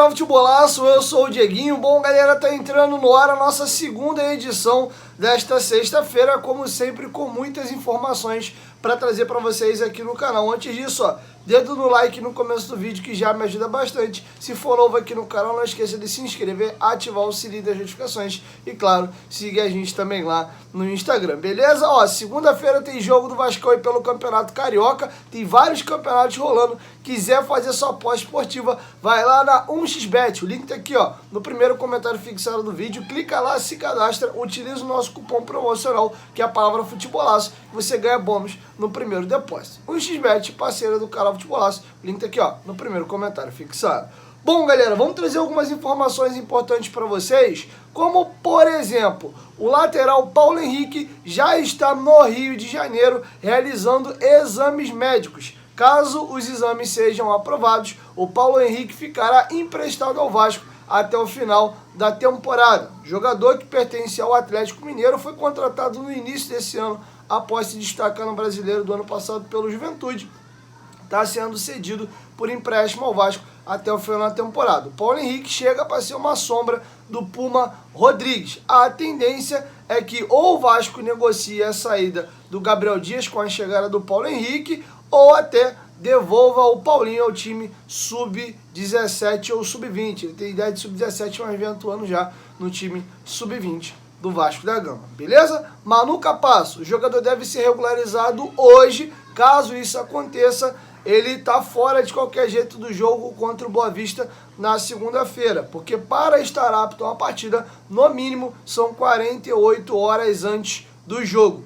canal Futebolaço, eu sou o Dieguinho. Bom, galera, tá entrando no ar a nossa segunda edição desta sexta-feira, como sempre, com muitas informações para trazer para vocês aqui no canal. Antes disso, ó, dedo no like no começo do vídeo que já me ajuda bastante. Se for novo aqui no canal, não esqueça de se inscrever, ativar o sininho das notificações e, claro, siga a gente também lá no Instagram, beleza? Ó, segunda-feira tem jogo do Vascão aí pelo Campeonato Carioca, tem vários campeonatos rolando. Quiser fazer sua aposta esportiva, vai lá na 1xBet, o link tá aqui, ó, no primeiro comentário fixado do vídeo. Clica lá, se cadastra, utiliza o nosso cupom promocional, que é a palavra Futebolaço, e você ganha bônus no primeiro depósito. 1xBet, parceira do canal Futebolaço, o link tá aqui, ó, no primeiro comentário fixado. Bom, galera, vamos trazer algumas informações importantes para vocês, como, por exemplo, o lateral Paulo Henrique já está no Rio de Janeiro realizando exames médicos. Caso os exames sejam aprovados, o Paulo Henrique ficará emprestado ao Vasco até o final da temporada. O jogador, que pertence ao Atlético Mineiro, foi contratado no início desse ano após se destacar no Brasileiro do ano passado pelo Juventude. Está sendo cedido por empréstimo ao Vasco até o final da temporada. O Paulo Henrique chega para ser uma sombra do Puma Rodrigues. A tendência é que ou o Vasco negocie a saída do Gabriel Dias com a chegada do Paulo Henrique, ou até devolva o Paulinho ao time sub-17 ou sub-20. Ele tem ideia de sub-17, mas vem atuando já no time sub-20 do Vasco da Gama, beleza? Manu Capasso, o jogador deve ser regularizado hoje. Caso isso aconteça, ele está fora de qualquer jeito do jogo contra o Boa Vista na segunda-feira, porque para estar apto a uma partida, no mínimo, são 48 horas antes do jogo.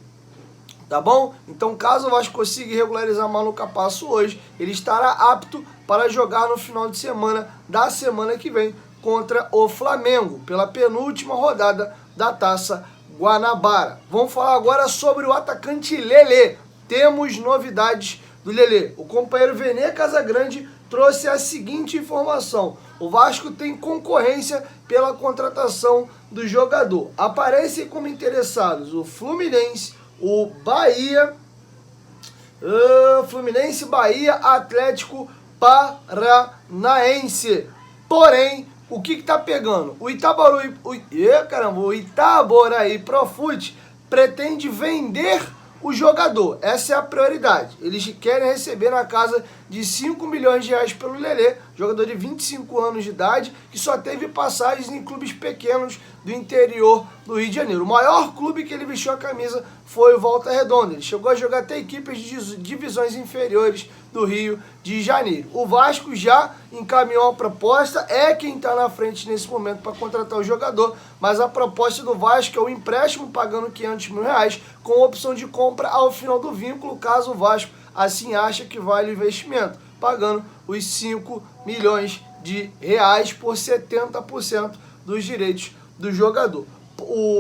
Tá bom? Então, caso o Vasco consiga regularizar Manu Capasso hoje, ele estará apto para jogar no final de semana da semana que vem contra o Flamengo, pela penúltima rodada da Taça Guanabara. Vamos falar agora sobre o atacante Lelê. Temos novidades do Lelê. O companheiro Vene Casagrande trouxe a seguinte informação: o Vasco tem concorrência pela contratação do jogador. Aparecem como interessados o Fluminense, o Bahia, Fluminense, Bahia, Atlético Paranaense. Porém, o que tá pegando? O Itaboraí Profute pretende vender o jogador. Essa é a prioridade. Eles querem receber na casa de 5 milhões de reais pelo Lelê, jogador de 25 anos de idade, que só teve passagens em clubes pequenos do interior do Rio de Janeiro. O maior clube que ele vestiu a camisa foi o Volta Redonda. Ele chegou a jogar até equipes de divisões inferiores do Rio de Janeiro. O Vasco já encaminhou a proposta, é quem está na frente nesse momento para contratar o jogador, mas a proposta do Vasco é o empréstimo pagando 500 mil reais com opção de compra ao final do vínculo, caso o Vasco assim acha que vale o investimento, pagando os 5 milhões de reais por 70% dos direitos do jogador.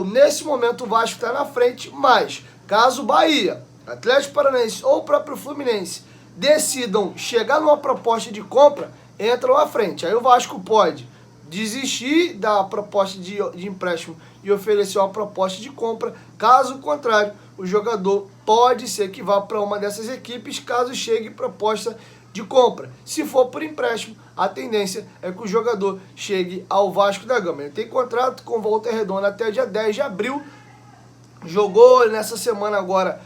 Nesse momento o Vasco está na frente, mas caso Bahia, Atlético Paranaense ou o próprio Fluminense decidam chegar numa proposta de compra, entram à frente. Aí o Vasco pode desistir da proposta de empréstimo e oferecer uma proposta de compra. Caso contrário, o jogador pode ser que vá para uma dessas equipes caso chegue proposta de compra. Se for por empréstimo, a tendência é que o jogador chegue ao Vasco da Gama. Ele tem contrato com Volta Redonda até dia 10 de abril. Jogou nessa semana agora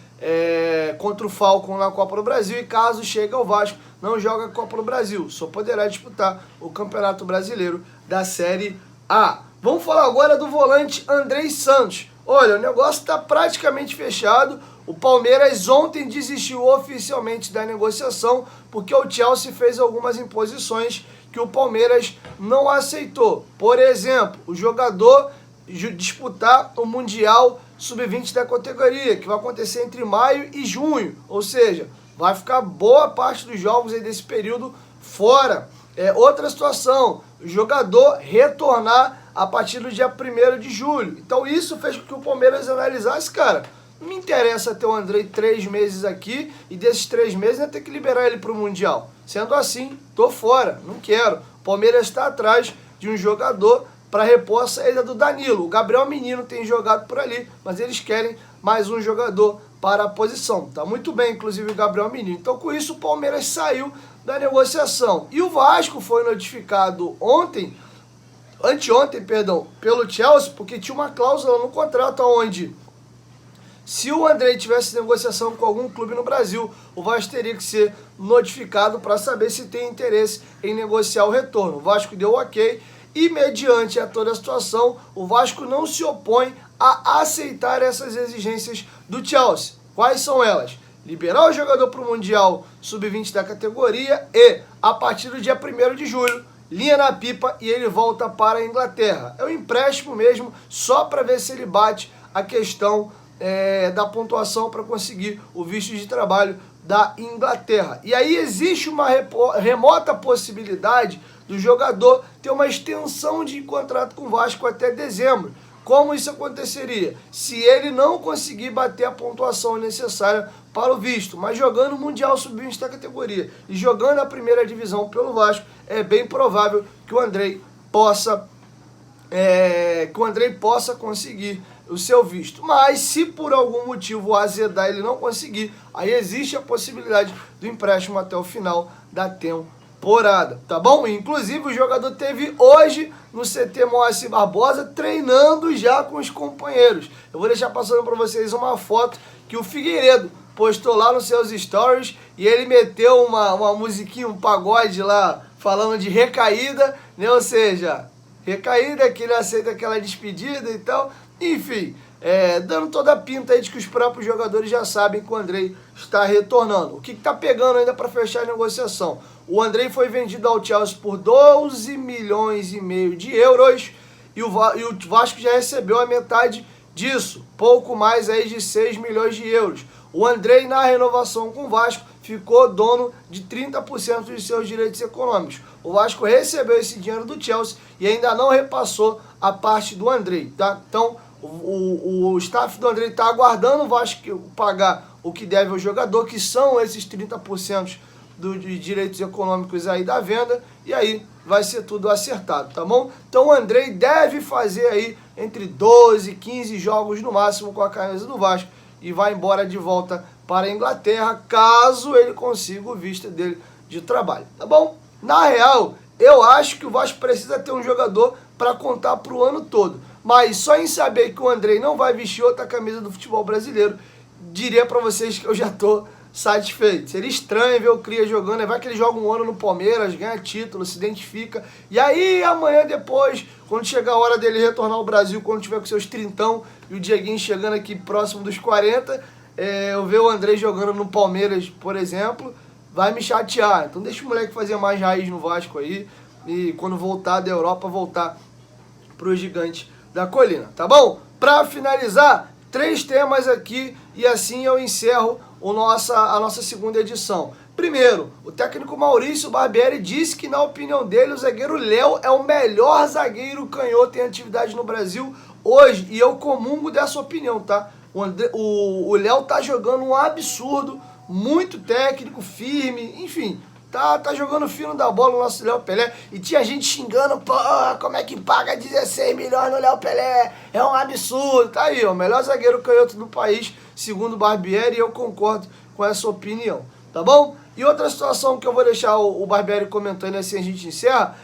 contra o Falcon na Copa do Brasil, e caso chegue ao Vasco, não joga a Copa do Brasil, só poderá disputar o Campeonato Brasileiro da Série A. Vamos falar agora do volante Andrei Santos. Olha, o negócio está praticamente fechado. O Palmeiras ontem desistiu oficialmente da negociação porque o Chelsea fez algumas imposições que o Palmeiras não aceitou. Por exemplo, o jogador disputar o Mundial Sub-20 da categoria, que vai acontecer entre maio e junho, ou seja, vai ficar boa parte dos jogos aí desse período fora. Outra situação, o jogador retornar a partir do dia 1º de julho. Então isso fez com que o Palmeiras analisasse, cara, não me interessa ter o Andrei 3 meses aqui e desses 3 meses eu ter que liberar ele para o Mundial. Sendo assim, tô fora, não quero. O Palmeiras está atrás de um jogador para repor a saída do Danilo. O Gabriel Menino tem jogado por ali, mas eles querem mais um jogador para a posição. Tá muito bem, inclusive, o Gabriel Menino. Então, com isso, o Palmeiras saiu da negociação. E o Vasco foi notificado anteontem, pelo Chelsea, porque tinha uma cláusula no contrato onde, se o Andrei tivesse negociação com algum clube no Brasil, o Vasco teria que ser notificado para saber se tem interesse em negociar o retorno. O Vasco deu ok e, mediante a toda a situação, o Vasco não se opõe a aceitar essas exigências do Chelsea. Quais são elas? Liberar o jogador para o Mundial Sub-20 da categoria e, a partir do dia 1º de julho, linha na pipa e ele volta para a Inglaterra. É um empréstimo mesmo, só para ver se ele bate a questão da pontuação para conseguir o visto de trabalho da Inglaterra. E aí existe uma remota possibilidade do jogador ter uma extensão de contrato com o Vasco até dezembro. Como isso aconteceria? Se ele não conseguir bater a pontuação necessária para o visto, mas jogando o Mundial Sub-20 da categoria e jogando a primeira divisão pelo Vasco, é bem provável que o Andrei possa conseguir o seu visto. Mas se por algum motivo azedar ele não conseguir, aí existe a possibilidade do empréstimo até o final da temporada, tá bom? Inclusive o jogador teve hoje no CT Moacir Barbosa treinando já com os companheiros. Eu vou deixar passando para vocês uma foto que o Figueiredo postou lá nos seus stories e ele meteu uma musiquinha, um pagode lá falando de recaída, né? Ou seja, recaída é que ele aceita aquela despedida e tal. Enfim, dando toda a pinta aí de que os próprios jogadores já sabem que o Andrei está retornando. O que está pegando ainda para fechar a negociação? O Andrei foi vendido ao Chelsea por 12,5 milhões de euros e o Vasco já recebeu a metade disso, pouco mais aí de 6 milhões de euros. O Andrei, na renovação com o Vasco, ficou dono de 30% de seus direitos econômicos. O Vasco recebeu esse dinheiro do Chelsea e ainda não repassou a parte do Andrei, tá? Então, o staff do Andrei está aguardando o Vasco pagar o que deve ao jogador, que são esses 30% de direitos econômicos aí da venda, e aí vai ser tudo acertado, tá bom? Então o Andrei deve fazer aí entre 12 e 15 jogos no máximo com a camisa do Vasco e vai embora de volta para a Inglaterra, caso ele consiga o visto dele de trabalho, tá bom? Na real, eu acho que o Vasco precisa ter um jogador para contar para o ano todo, mas só em saber que o Andrei não vai vestir outra camisa do futebol brasileiro, diria para vocês que eu já tô satisfeito. Seria estranho ver o Cria jogando, vai que ele joga um ano no Palmeiras, ganha título, se identifica, e aí amanhã depois, quando chegar a hora dele retornar ao Brasil, quando tiver com seus 30 e o Dieguinho chegando aqui próximo dos 40, eu ver o Andrei jogando no Palmeiras, por exemplo, vai me chatear. Então deixa o moleque fazer mais raiz no Vasco aí, e quando voltar da Europa, voltar pro gigante da colina, tá bom? Pra finalizar, 3 temas aqui e assim eu encerro a nossa segunda edição. Primeiro, o técnico Maurício Barbieri disse que, na opinião dele, o zagueiro Léo é o melhor zagueiro canhoto em atividade no Brasil hoje, e eu comungo dessa opinião, tá? O Léo tá jogando um absurdo, muito técnico, firme, enfim, tá jogando fino da bola o nosso Léo Pelé, e tinha gente xingando, pô, como é que paga 16 milhões no Léo Pelé? É um absurdo. Tá aí, ó, o melhor zagueiro canhoto do país, segundo o Barbieri, e eu concordo com essa opinião, tá bom? E outra situação que eu vou deixar o Barbieri comentando assim a gente encerra,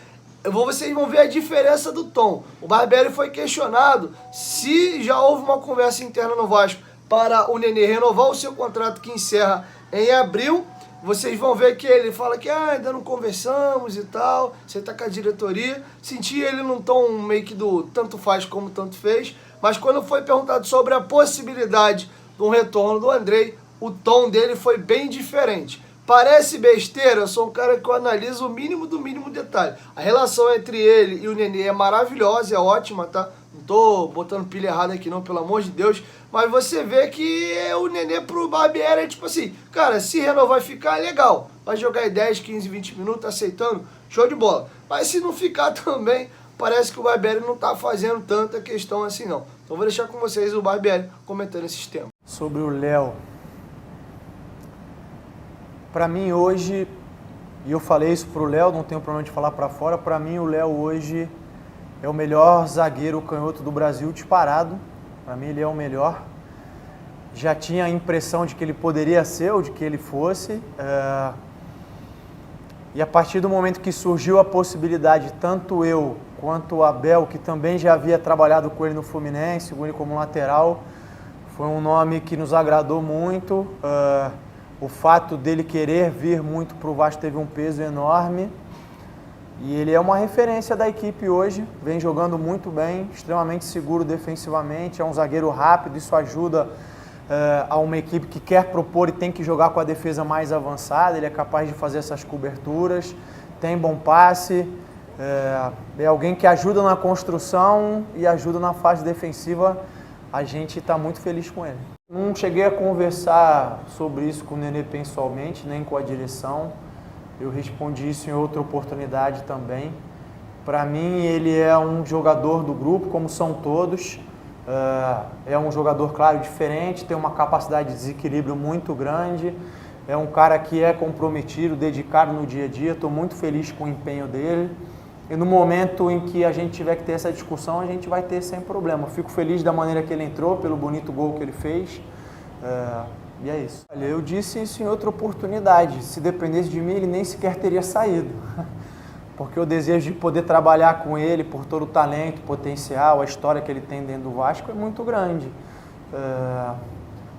vocês vão ver a diferença do tom. O Barbieri foi questionado se já houve uma conversa interna no Vasco para o Nenê renovar o seu contrato que encerra em abril. Vocês vão ver que ele fala que ainda não conversamos e tal, você tá com a diretoria. Senti ele num tom meio que do tanto faz como tanto fez, mas quando foi perguntado sobre a possibilidade do retorno do Andrei, o tom dele foi bem diferente. Parece besteira, eu sou um cara que eu analiso o mínimo do mínimo detalhe. A relação entre ele e o Nenê é maravilhosa, é ótima, tá? Não tô botando pilha errada aqui não, pelo amor de Deus. Mas você vê que o Nenê pro Barbieri é tipo assim, cara, se renovar e ficar, é legal. Vai jogar aí 10, 15, 20 minutos aceitando, show de bola. Mas se não ficar também, parece que o Barbieri não tá fazendo tanta questão assim não. Então vou deixar com vocês o Barbieri comentando esses temas. Sobre o Léo. Para mim hoje, e eu falei isso pro Léo, não tenho problema de falar para fora, para mim o Léo hoje é o melhor zagueiro canhoto do Brasil disparado. Para mim ele é o melhor. Já tinha a impressão de que ele poderia ser ou de que ele fosse. E a partir do momento que surgiu a possibilidade, tanto eu quanto o Abel, que também já havia trabalhado com ele no Fluminense, com ele como lateral, foi um nome que nos agradou muito. O fato dele querer vir muito para o Vasco teve um peso enorme. E ele é uma referência da equipe hoje, vem jogando muito bem, extremamente seguro defensivamente, é um zagueiro rápido, isso ajuda a uma equipe que quer propor e tem que jogar com a defesa mais avançada, ele é capaz de fazer essas coberturas, tem bom passe, é alguém que ajuda na construção e ajuda na fase defensiva, a gente está muito feliz com ele. Não cheguei a conversar sobre isso com o Nenê pessoalmente, nem com a direção. Eu respondi isso em outra oportunidade também. Para mim, ele é um jogador do grupo, como são todos. É um jogador, claro, diferente, tem uma capacidade de desequilíbrio muito grande. É um cara que é comprometido, dedicado no dia a dia. Estou muito feliz com o empenho dele. E no momento em que a gente tiver que ter essa discussão, a gente vai ter sem problema. Fico feliz da maneira que ele entrou, pelo bonito gol que ele fez. E é isso. Olha, eu disse isso em outra oportunidade. Se dependesse de mim, ele nem sequer teria saído. Porque o desejo de poder trabalhar com ele, por todo o talento, potencial, a história que ele tem dentro do Vasco, é muito grande.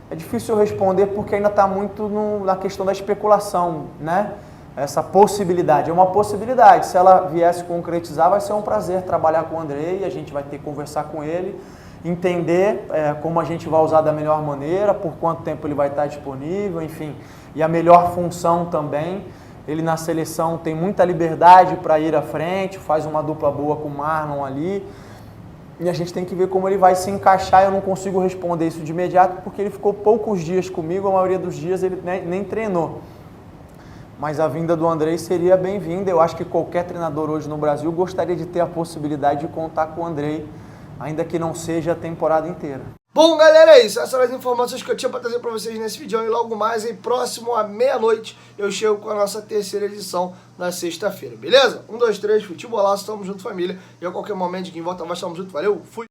É difícil eu responder porque ainda está muito na questão da especulação, né? Essa possibilidade. É uma possibilidade. Se ela viesse concretizar, vai ser um prazer trabalhar com o Andrei. A gente vai ter que conversar com ele, entender como a gente vai usar da melhor maneira, por quanto tempo ele vai estar disponível, enfim, e a melhor função também. Ele na seleção tem muita liberdade para ir à frente, faz uma dupla boa com o Marlon ali, e a gente tem que ver como ele vai se encaixar. Eu não consigo responder isso de imediato, porque ele ficou poucos dias comigo, a maioria dos dias ele nem treinou. Mas a vinda do Andrei seria bem-vinda. Eu acho que qualquer treinador hoje no Brasil gostaria de ter a possibilidade de contar com o Andrei, ainda que não seja a temporada inteira. Bom, galera, é isso. Essas são as informações que eu tinha para trazer para vocês nesse vídeo. E logo mais, próximo à meia-noite, eu chego com a nossa terceira edição na sexta-feira, beleza? 1, 2, 3, futebolaço, tamo junto, família. E a qualquer momento, quem volta vai, tamo junto. Valeu, fui!